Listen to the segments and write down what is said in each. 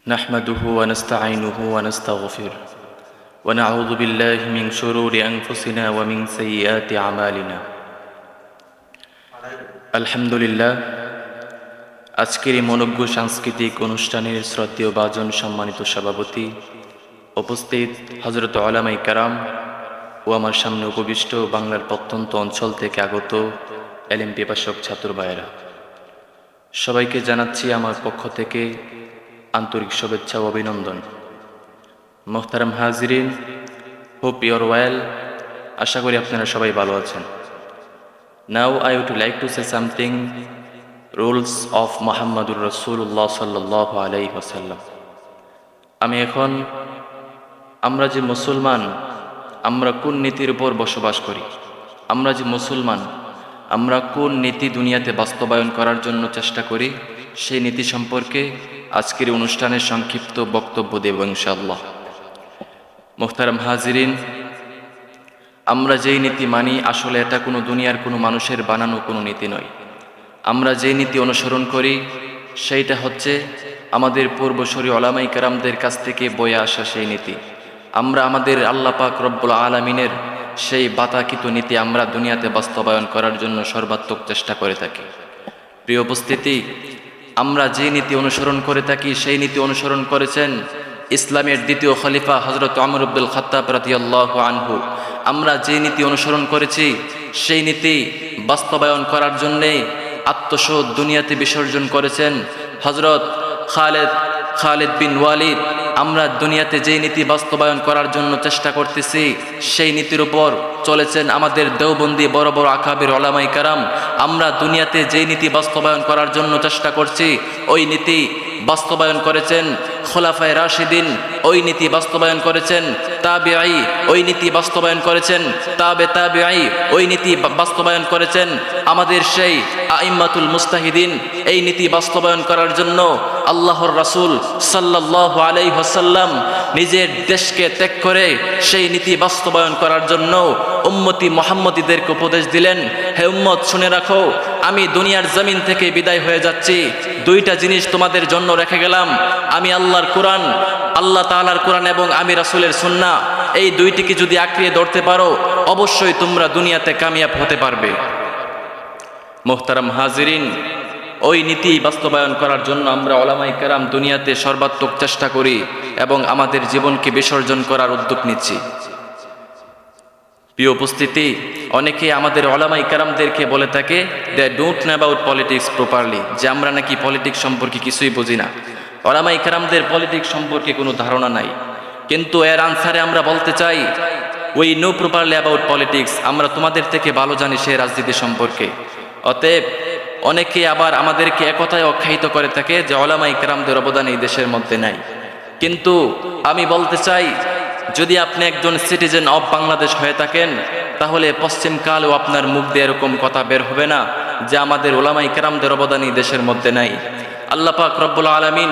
نحمده ونستعينه ونستغفره ونعوذ بالله من شرور أنفسنا ومن سيئات أعمالنا আলহামদুলিল্লাহ। আজকের এই মনোজ্ঞ সাংস্কৃতিক অনুষ্ঠানের শ্রদ্ধেয় বাজন সম্মানিত সভাপতি, উপস্থিত হযরত উলামায়ে কেরাম ও আমার সামনে উপবিষ্ট বাংলার প্রত্যন্ত অঞ্চল থেকে আগত এলেম পিপাসক ছাত্র ভাইয়েরা, সবাইকে জানাচ্ছি আমার পক্ষ থেকে আন্তরিক শুভেচ্ছা ও অভিনন্দন। মোহতারাম হাজিরিন, হোপ ইউর ওয়েল। আশা করি আপনারা সবাই ভালো আছেন। Now I would like to say something rules of মুহাম্মাদুর রাসূলুল্লাহ সাল্লাল্লাহু আলাইহি ওয়াসাল্লাম। আমরা যে মুসলমান, আমরা কোন নীতির উপর বসবাস করি? আমরা যে মুসলমান, আমরা কোন নীতি দুনিয়াতে বাস্তবায়ন করার জন্য চেষ্টা করি, সেই নীতি সম্পর্কে আজকের অনুষ্ঠানের সংক্ষিপ্ত বক্তব্য দেব ইনশাআল্লাহ। মুহতারাম হাজিরিন, আমরা যেই নীতি মানি, আসলে এটা কোনো দুনিয়ার কোনো মানুষের বানানো কোনো নীতি নয়। আমরা যেই নীতি অনুসরণ করি সেইটা হচ্ছে আমাদের পূর্বসূরি উলামায়ে কেরামদের কাছ থেকে বয়ে আসা সেই নীতি। আমরা আমাদের আল্লাহ পাক রব্বুল আলামিনের সেই বাতাকিত নীতি আমরা দুনিয়াতে বাস্তবায়ন করার জন্য সর্বাত্মক চেষ্টা করে থাকি। প্রিয় উপস্থিতি, আমরা যে নীতি অনুসরণ করে থাকি সেই নীতি অনুসরণ করেছেন ইসলামের দ্বিতীয় খলিফা হযরত ওমর ইবনুল খাত্তাব রাদিয়াল্লাহু আনহু। আমরা যে নীতি অনুসরণ করেছি সেই নীতি বাস্তবায়ন করার জন্যে আত্মশোধ দুনিয়াতে বিসর্জন করেছেন হযরত খালিদ বিন ওয়ালিদ। আমরা দুনিয়াতে যে নীতি বাস্তবায়ন করার জন্য চেষ্টা করতেছি সেই নীতির উপর চলেছেন আমাদের দেওবন্দি বড় বড় আকাবির উলামায়ে কেরাম। আমরা দুনিয়াতে যে নীতি বাস্তবায়ন করার জন্য চেষ্টা করছি ওই নীতি বাস্তবায়ন করেছেন খোলাফায়ে রাশিদিন, ওই নীতি বাস্তবায়ন করেছেন তাবিঈ, ওই নীতি বাস্তবায়ন করেছেন তাবিঈ, ওই নীতি বাস্তবায়ন করেছেন আমাদের সেই আইম্মাতুল মুস্তাহিদিন। এই নীতি বাস্তবায়ন করার জন্য আল্লাহর রাসূল সাল্লাল্লাহু আলাইহি ওয়াসাল্লাম নিজের দেশকে ত্যাগ করে সেই নীতি বাস্তবায়ন করার জন্য উম্মতি মুহাম্মদীদেরকে উপদেশ দিলেন, হে উম্মত শুনে রাখো, আমি দুনিয়ার জমিন থেকে বিদায় হয়ে যাচ্ছি, দুইটা জিনিস তোমাদের জন্য রেখে গেলাম। আমি আল্লাহর কোরআন, আল্লাহ তাআলার কোরআন এবং আমি রাসূলের সুন্নাহ, এই দুইটিকে যদি আঁকড়িয়ে ধরতে পারো অবশ্যই তোমরা দুনিয়াতে কামিয়াব হতে পারবে। মুহতারাম হাজিরিন, ওই নীতি বাস্তবায়ন করার জন্য আমরা উলামায়ে কেরাম দুনিয়াতে সর্বাত্মক চেষ্টা করি এবং আমাদের জীবনকে বিসর্জন করার উদ্যোগ নিচ্ছি। প্রিয় উপস্থিতি, অনেকে আমাদের উলামায়ে কেরামদেরকে বলে থাকে they don't know about politics properly, যে আমরা নাকি পলিটিক্স সম্পর্কে কিছুই বুঝি না। উলামায়ে কেরামদের পলিটিক্স সম্পর্কে কোনো ধারণা নাই, কিন্তু এর আনসারে আমরা বলতে চাই we know properly about politics. আমরা তোমাদের থেকে ভালো জানি সেই রাজনীতি সম্পর্কে। অতএব অনেকে আবার আমাদেরকে একথায় আখ্যায়িত করে থাকে যে উলামায়ে কেরামদের অবদান এই দেশের মধ্যে নাই। কিন্তু আমি বলতে চাই, যদি আপনি একজন সিটিজেন অফ বাংলাদেশ হয়ে থাকেন তাহলে পশ্চিমকালেও আপনার মুখ দিয়ে এরকম কথা বের হবে না যে আমাদের উলামায়ে কেরামদের অবদান এই দেশের মধ্যে নাই। আল্লাহ পাক রব্বুল আলামিন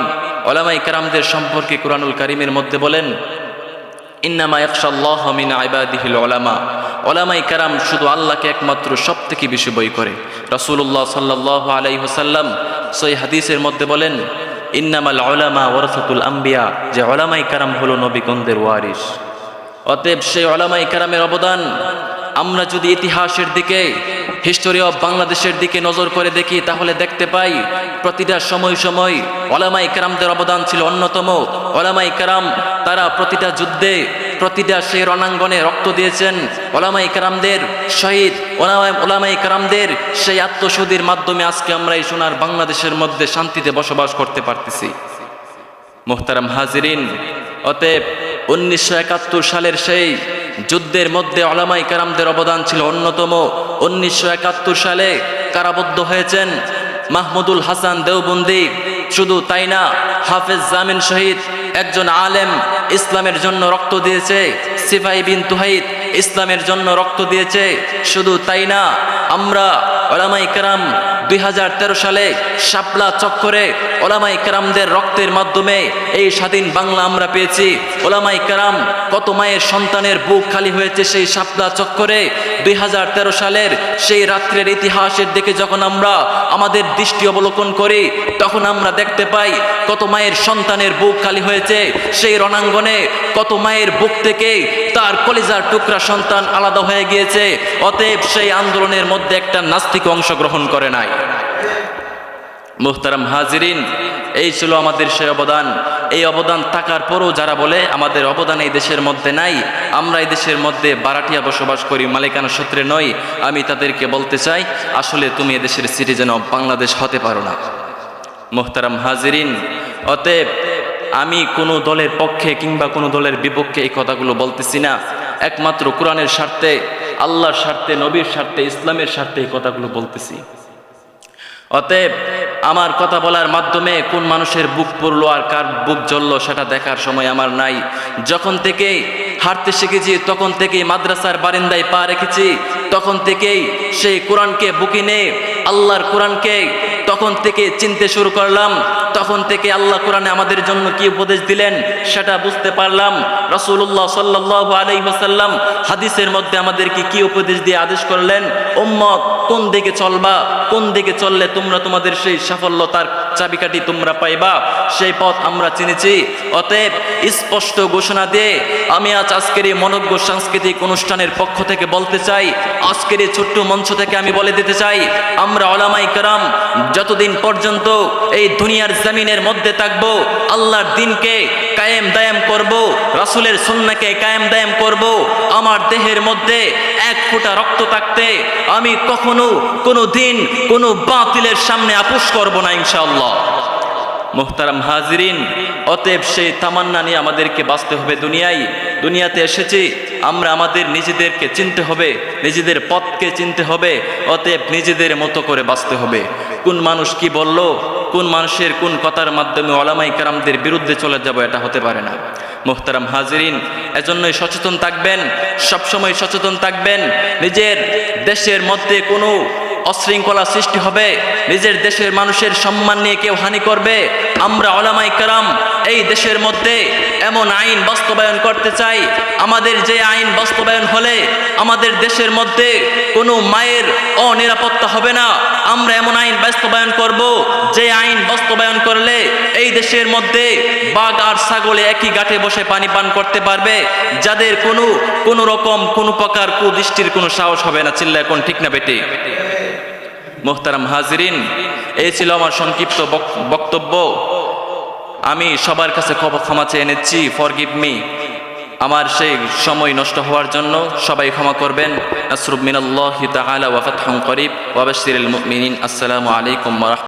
উলামায়ে কেরামদের সম্পর্কে কুরআনুল কারীমের মধ্যে বলেন, ইন্নামা ইয়াখশাল্লাহ মিন ইবাদিহিল উলামা। উলামায়ে কেরাম শুধু আল্লাহকে একমাত্র সবথেকে বেশি ভয় করে। রাসূলুল্লাহ সাল্লাল্লাহু আলাইহি ওয়াসাল্লাম সহিহ হাদিসের মধ্যে বলেন, ইন্নামাল উলামা ওয়ারাসাতুল আম্বিয়া, যে উলামায়ে কেরাম হলো নবীগণদের ওয়ারিস। অতএব সেই উলামায়ে কেরামের অবদান আমরা যদি ইতিহাসের দিকে, হিস্টোরি অফ বাংলাদেশের দিকে নজর করে দেখি তাহলে দেখতে পাই প্রতিটা সময় উলামায়ে কেরামদের অবদান ছিল অন্যতম। উলামায়ে কেরাম তারা প্রতিটা যুদ্ধে, প্রতিটা সেই রণাঙ্গনে রক্ত দিয়েছেন। উলামায়ে কেরামদের শহীদ, উলামায়ে কেরামদের সেই আত্মশোধের মাধ্যমে আজকে আমরা এই সোনার বাংলাদেশের মধ্যে শান্তিতে বসবাস করতে পারতেছি। মুহতারাম হাজিরিন, অতএব 1971 সালের সেই যুদ্ধের মধ্যে উলামায়ে কেরামদের অবদান ছিল অন্যতম। 1971 সালে কারাবদ্ধ হয়েছেন মাহমুদুল হাসান দেওবন্দি। শুধু তাই না, হাফেজ জামিন শহীদ একজন আলেম, ইসলামের জন্য রক্ত দিয়েছে। সিফাই বিন তুহাইদ ইসলামের জন্য রক্ত দিয়েছে। শুধু তাই না, আমরা উলামায়ে কেরাম 2013 সালে শাপলা চক্করে ওলামাই কেরামদের রক্তের মাধ্যমে এই স্বাধীন বাংলা আমরা পেয়েছি। ওলামাই কেরাম কত মায়ের সন্তানের বুক খালি হয়েছে সেই শাপলা চক্করে। 2013 সালের সেই রাত্রের ইতিহাসের দিকে যখন আমরা আমাদের দৃষ্টি অবলোকন করি, তখন আমরা দেখতে পাই কত মায়ের সন্তানের বুক খালি হয়েছে সেই রণাঙ্গনে। কত মায়ের বুক থেকে তার কলিজার টুকরা সন্তান আলাদা হয়ে গিয়েছে। অতএব সেই আন্দোলনের মধ্যে একটা নাস্তিক অংশগ্রহণ করে নাই। মুহতারাম হাজিরিন, এই ছিল আমাদের সেই অবদান। এই অবদান থাকার পরও যারা বলে আমাদের অবদান এই দেশের মধ্যে নাই, আমরা এই দেশের মধ্যে বারাটিয়া বসবাস করি, মালিকানা সূত্রে নই, আমি তাদেরকে বলতে চাই আসলে তুমি এদেশের সিটিজেন অফ বাংলাদেশ হতে পারো না। মুহতারাম হাজিরিন, অতএব আমি কোনো দলের পক্ষে কিংবা কোনো দলের বিপক্ষে এই কথাগুলো বলতেছি না, একমাত্র কোরআনের স্বার্থে, আল্লাহর স্বার্থে, নবীর স্বার্থে, ইসলামের স্বার্থে এই কথাগুলো বলতেছি। অতএব আমার কথা বলার মাধ্যমে কোন মানুষের বুক পড়লো আর কার বুক জ্বললো সেটা দেখার সময় আমার নাই। যখন থেকে হাঁটতে শিখেছি, তখন থেকেই মাদ্রাসার বারিন্দায় পা রেখেছি, তখন থেকেই সেই কোরআনকে বুকে নিয়ে আল্লাহর কোরআনকে তখন থেকে চিনতে শুরু করলাম। তখন থেকে আল্লাহ কোরআনে আমাদের জন্য কি উপদেশ দিলেন সেটা বুঝতে পারলাম। রাসূলুল্লাহ সাল্লাল্লাহু আলাইহি ওয়াসাল্লাম হাদিসের মধ্যে আমাদেরকে কি উপদেশ দিয়ে আদেশ করলেন, উম্মত কোন দিকে চলবা, কোন দিকে চললে তোমরা তোমাদের সেই সাফল্যতার চাবিকাঠি তোমরা পাইবা, সেই পথ আমরা চিনেছি। অতএব স্পষ্ট ঘোষণা দিয়ে আমি আজকের এই মনোজ্ঞ সাংস্কৃতিক অনুষ্ঠানের পক্ষ থেকে বলতে চাই, আজকের এই ছোট্ট মঞ্চ থেকে আমি বলে দিতে চাই, আমরা উলামায়ে কেরাম যতদিন পর্যন্ত এই দুনিয়ার জমিনের মধ্যে থাকবো, আল্লাহর দ্বীনকে কায়েম দায়েম করব, রাসূলের সুন্নাহকে কায়েম দায়েম করব। আমার দেহের মধ্যে এক ফোঁটা রক্ত থাকতে আমি কখনো কোনো দিন কোনো বাতিলের সামনে আপোষ করব না ইনশাআল্লাহ। মুহতারাম হাজিরিন, অতএব সেই তামান্না নিয়ে আমাদেরকে বাঁচতে হবে। দুনিয়াতে এসেছি আমরা, আমাদের নিজেদেরকে চিনতে হবে, নিজেদের পথকে চিনতে হবে। অতএব নিজেদের মতো করে বাঁচতে হবে। কোন মানুষ কি বলল, কোন মানুষের কোন কথার মাধ্যমে উলামায়ে কেরামদের বিরুদ্ধে চলে যাব, এটা হতে পারে না। মুহতারাম হাজিরিন, এজন্যই সচেতন থাকবেন, সবসময় সচেতন থাকবেন। নিজের দেশের মধ্যে কোনো অশৃঙ্খলা সৃষ্টি হবে, নিজের দেশের মানুষের সম্মান নিয়ে কেউ হানি করবে, আমরা উলামায়ে কেরাম এই দেশের মধ্যে এমন আইন বাস্তবায়ন করতে চাই, আমাদের যে আইন বাস্তবায়ন হলে আমাদের দেশের মধ্যে কোনো মায়ের অনিরাপত্তা হবে না। আমরা এমন আইন বাস্তবায়ন করব যে আইন বাস্তবায়ন করলে এই দেশের মধ্যে বাঘ আর ছাগলে একই ঘাটে বসে পানি পান করতে পারবে, যাদের কোনো রকম কোনো প্রকার কুদৃষ্টির কোনো সাহস হবে না। চিল্লায় কোন ঠিক না বেটি? মুহতারাম হাজিরিন, এই ছিল আমার সংক্ষিপ্ত বক্তব্য। আমি সবার কাছে ক্ষমা চেয়ে নিচ্ছি, ফরগিভ মি। আমার সেই সময় নষ্ট হওয়ার জন্য সবাই ক্ষমা করবেন। নাসরুম মিনাল্লাহি তাআলা ওয়া ফাতহুন করিব ওয়া বাশশিরিল মুমিনিন। আসসালামু আলাইকুম ওয়া রাহমাতুল্লাহ।